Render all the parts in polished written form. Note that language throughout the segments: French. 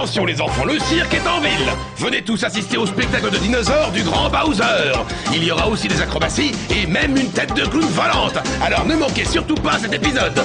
Attention les enfants, le cirque est en ville. Venez tous assister au spectacle de dinosaures du grand Bowser. Il y aura aussi des acrobaties et même une tête de clown volante. Alors ne manquez surtout pas cet épisode.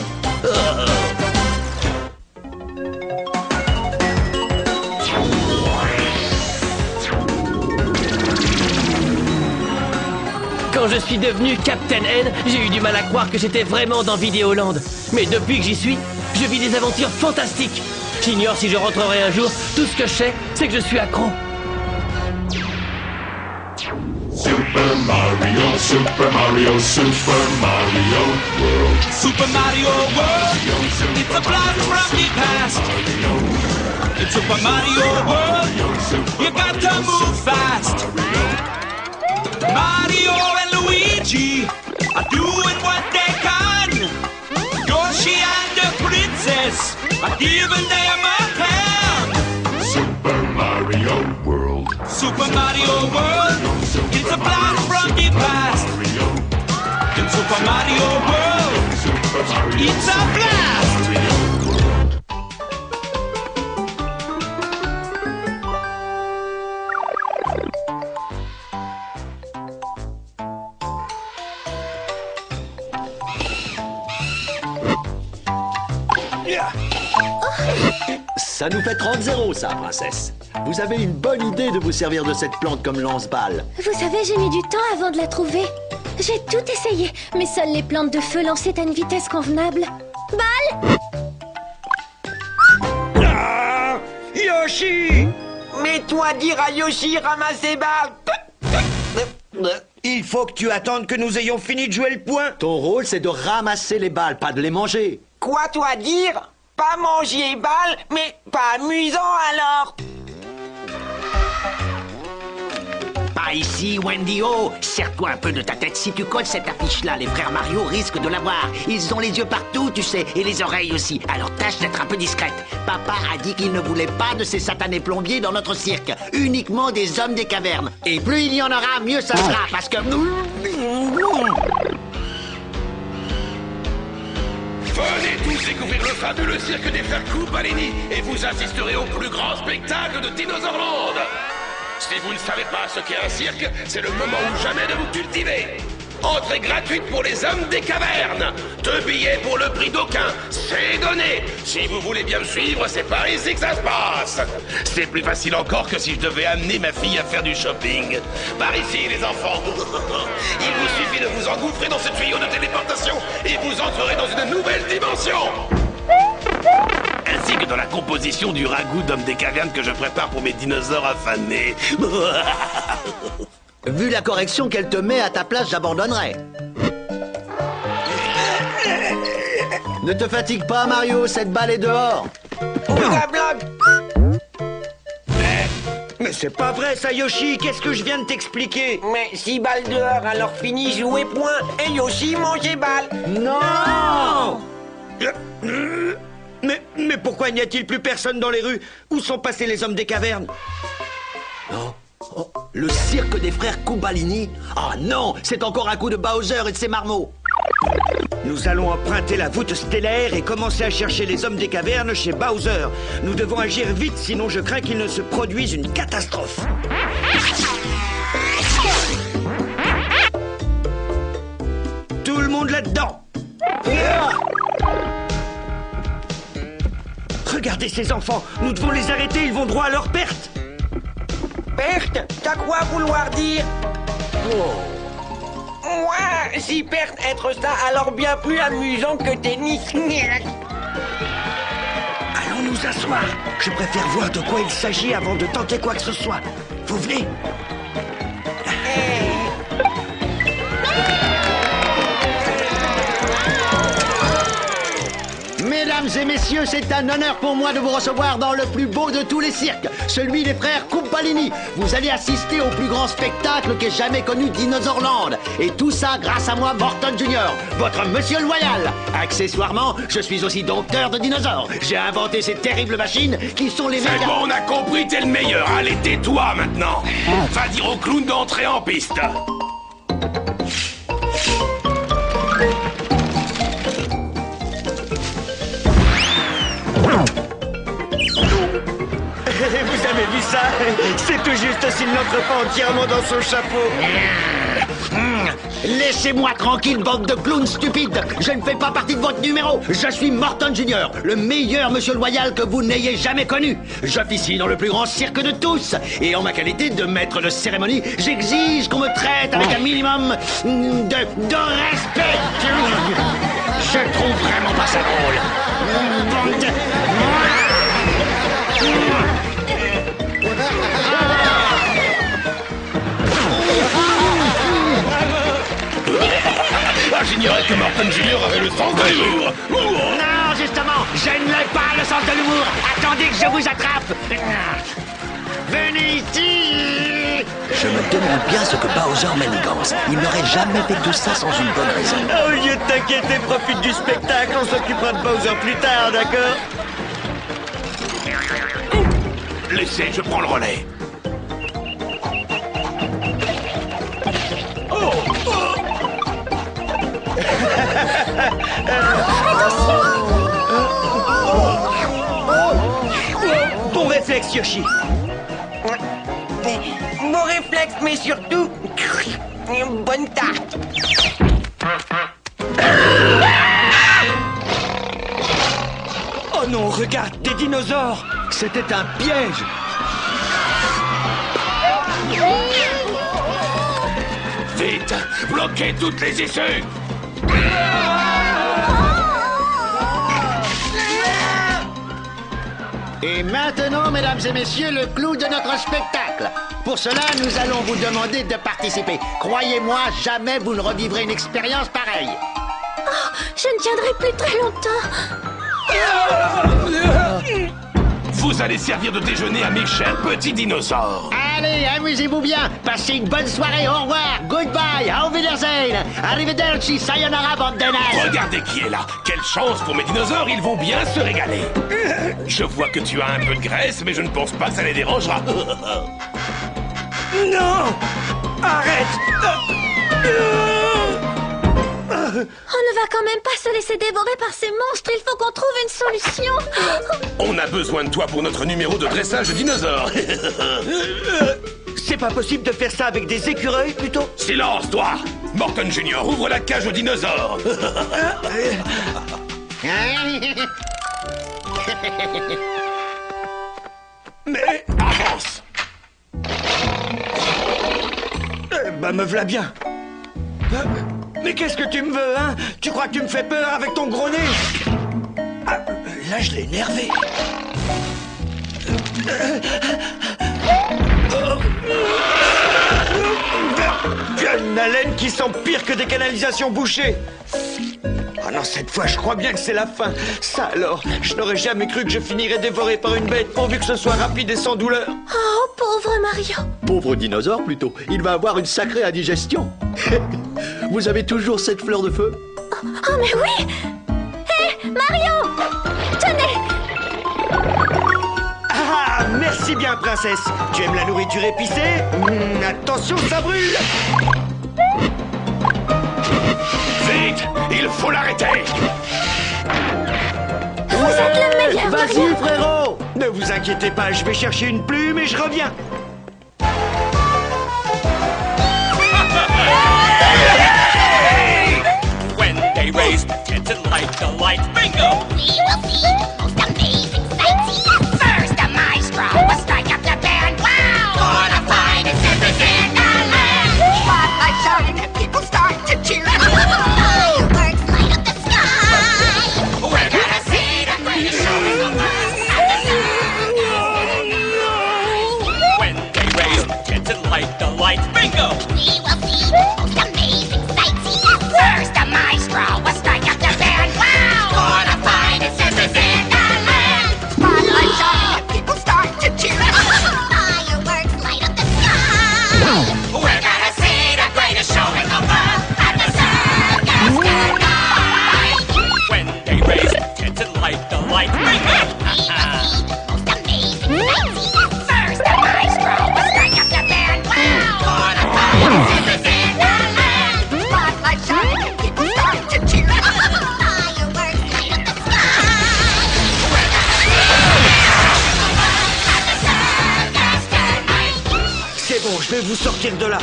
Quand je suis devenu Captain N, j'ai eu du mal à croire que j'étais vraiment dans Vidéoland. Mais depuis que j'y suis, je vis des aventures fantastiques. J'ignore si je rentrerai un jour. Tout ce que je sais, c'est que je suis accro. Super Mario, Super Mario, Super Mario World. Super Mario World, it's a blast from the past. It's Super Mario World, you got to move fast. Mario and Luigi are doing what they can. Yoshi and the princess are giving them a hand. Super Mario World. Super Mario World, it's a blast from the past. In Super Mario World, it's a blast. Ça nous fait 30-0, ça, princesse. Vous avez une bonne idée de vous servir de cette plante comme lance-balle. Vous savez, j'ai mis du temps avant de la trouver. J'ai tout essayé, mais seules les plantes de feu lançaient à une vitesse convenable. Balle! Ah, Yoshi! Mets-toi dire à Yoshi ramasser balles. Il faut que tu attendes que nous ayons fini de jouer le point. Ton rôle, c'est de ramasser les balles, pas de les manger. Quoi, toi dire? Pas manger balles, mais pas amusant alors. Pas ici, Wendy-O. Serre-toi un peu de ta tête. Si tu colles cette affiche-là, les frères Mario risquent de la voir. Ils ont les yeux partout, tu sais, et les oreilles aussi. Alors tâche d'être un peu discrète. Papa a dit qu'il ne voulait pas de ces satanés plombiers dans notre cirque. Uniquement des hommes des cavernes. Et plus il y en aura, mieux ça sera, parce que... Venez tous découvrir le fabuleux cirque des frères Koopalini et vous assisterez au plus grand spectacle de Dinosaurland. Si vous ne savez pas ce qu'est un cirque, c'est le moment ou jamais de vous cultiver. Entrée gratuite pour les hommes des cavernes. 2 billets pour le prix d'aucun. C'est donné. Si vous voulez bien me suivre, c'est par ici que ça se passe. C'est plus facile encore que si je devais amener ma fille à faire du shopping. Par ici, les enfants. Il vous suffit de vous engouffrer dans ce tuyau de téléportation et vous entrerez dans une nouvelle dimension. Ainsi que dans la composition du ragoût d'homme des cavernes que je prépare pour mes dinosaures affamés. Vu la correction qu'elle te met à ta place, j'abandonnerai. Ne te fatigue pas, Mario, cette balle est dehors. La blague. Mais c'est pas vrai ça, Yoshi. Qu'est-ce que je viens de t'expliquer? Mais si balle dehors, alors fini jouer point. Et Yoshi manger balle. Non! Mais pourquoi n'y a-t-il plus personne dans les rues? Où sont passés les hommes des cavernes? Oh, le cirque des frères Koopalini? Ah non, c'est encore un coup de Bowser et de ses marmots. Nous allons emprunter la voûte stellaire et commencer à chercher les hommes des cavernes chez Bowser. Nous devons agir vite, sinon je crains qu'il ne se produise une catastrophe. Tout le monde là-dedans. Regardez ces enfants, nous devons les arrêter, ils vont droit à leur perte. Perte? T'as quoi vouloir dire? Ouais, si perte être ça, alors bien plus amusant que tennis. Allons nous asseoir. Je préfère voir de quoi il s'agit avant de tenter quoi que ce soit. Vous venez? Mesdames et messieurs, c'est un honneur pour moi de vous recevoir dans le plus beau de tous les cirques, celui des frères Koopalini. Vous allez assister au plus grand spectacle qu'ait jamais connu Dinosaurland. Et tout ça grâce à moi, Morton Jr., votre monsieur loyal. Accessoirement, je suis aussi dompteur de dinosaures. J'ai inventé ces terribles machines qui sont les C'est méga... bon, on a compris, t'es le meilleur. Allez, tais-toi maintenant. Va dire au clown d'entrer en piste. C'est tout juste aussi de l'entre pas entièrement dans son chapeau. Laissez-moi tranquille, bande de clowns stupides. Je ne fais pas partie de votre numéro. Je suis Morton Junior, le meilleur monsieur loyal que vous n'ayez jamais connu. J'officie dans le plus grand cirque de tous. Et en ma qualité de maître de cérémonie, j'exige qu'on me traite avec un minimum de respect. Je trouve vraiment pas ça drôle. Bande de... Ah, j'ignorais que Morton Junior avait le sens de l'humour. Non, justement, je ne l'ai pas, le sens de l'humour. Attendez que je vous attrape. Venez ici. Je me demande bien ce que Bowser manigance. Il n'aurait jamais fait tout ça sans une bonne raison. Au lieu de t'inquiéter, profite du spectacle. On s'occupera de Bowser plus tard, d'accord? Laissez, je prends le relais. Bon réflexe, Yoshi. Bon réflexe, mais surtout, une bonne tarte. Oh non, regarde, des dinosaures. C'était un piège. Vite, bloquez toutes les issues. Et maintenant, mesdames et messieurs, le clou de notre spectacle. Pour cela, nous allons vous demander de participer. Croyez-moi, jamais vous ne revivrez une expérience pareille. Oh, je ne tiendrai plus très longtemps. Vous allez servir de déjeuner à mes chers petits dinosaures. Allez, amusez-vous bien. Passez une bonne soirée. Au revoir. Goodbye. Auf Wiedersehen. Arrivederci. Sayonara, bande de nazes. Regardez qui est là. Quelle chance pour mes dinosaures, ils vont bien se régaler. Je vois que tu as un peu de graisse, mais je ne pense pas que ça les dérangera. Non! Arrête! On ne va quand même pas se laisser dévorer par ces monstres. Il faut qu'on trouve une solution. On a besoin de toi pour notre numéro de dressage de dinosaures. C'est pas possible de faire ça avec des écureuils, plutôt? Silence, toi! Morton Junior, ouvre la cage aux dinosaures. Mais... Avance! Bah me v'là bien. Mais qu'est-ce que tu me veux, hein? Tu crois que tu me fais peur avec ton gros nez? Ah, là, je l'ai énervé. Tu as une haleine qui sent pire que des canalisations bouchées. Ah non, cette fois, je crois bien que c'est la fin. Ça alors, je n'aurais jamais cru que je finirais dévoré par une bête, pourvu que ce soit rapide et sans douleur. Oh, pauvre Mario. Pauvre dinosaure, plutôt. Il va avoir une sacrée indigestion. Vous avez toujours cette fleur de feu? Oh, mais oui. Hé, Mario. Tenez. Ah, merci bien, princesse. Tu aimes la nourriture épicée? Attention, ça brûle. Vite! Il faut l'arrêter! Vous êtes le meilleur. Vas-y, Mario. frérot! Ne vous inquiétez pas, je vais chercher une plume et je reviens. When they raise the tents and light the light, bingo! We will see the most amazing sights. First, the maestro will strike up the band. Wow! For the finest circus in the land. Spotlight shine and people start to cheer. Fireworks light up the sky. We're gonna see the greatest show in the world. When vous sortir de là.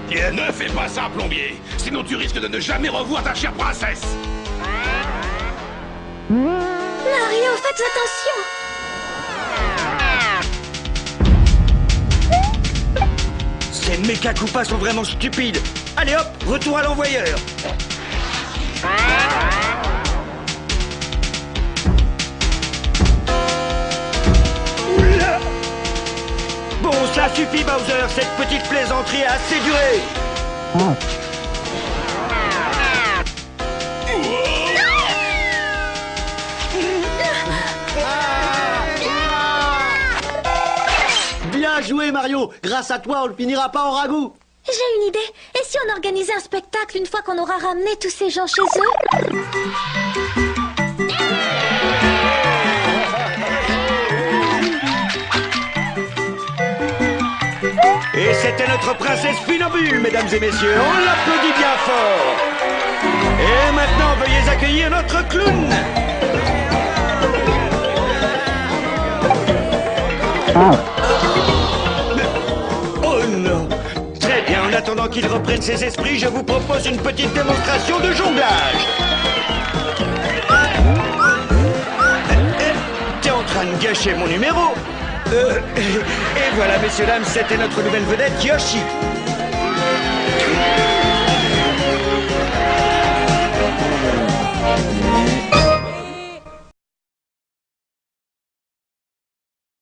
Ne fais pas ça, plombier. Sinon tu risques de ne jamais revoir ta chère princesse. Mario, faites attention. Ces méca Koopas sont vraiment stupides. Allez hop, retour à l'envoyeur. Bon, ça suffit, Bowser. Cette petite plaisanterie a assez duré. Bien joué, Mario. Grâce à toi, on ne finira pas en ragoût. J'ai une idée. Et si on organisait un spectacle une fois qu'on aura ramené tous ces gens chez eux? Et c'était notre princesse Funambule, mesdames et messieurs. On l'applaudit bien fort. Et maintenant, veuillez accueillir notre clown. Oh non. Très bien, en attendant qu'il reprenne ses esprits, je vous propose une petite démonstration de jonglage. T'es en train de gâcher mon numéro. Et voilà, messieurs, dames, c'était notre nouvelle vedette, Yoshi.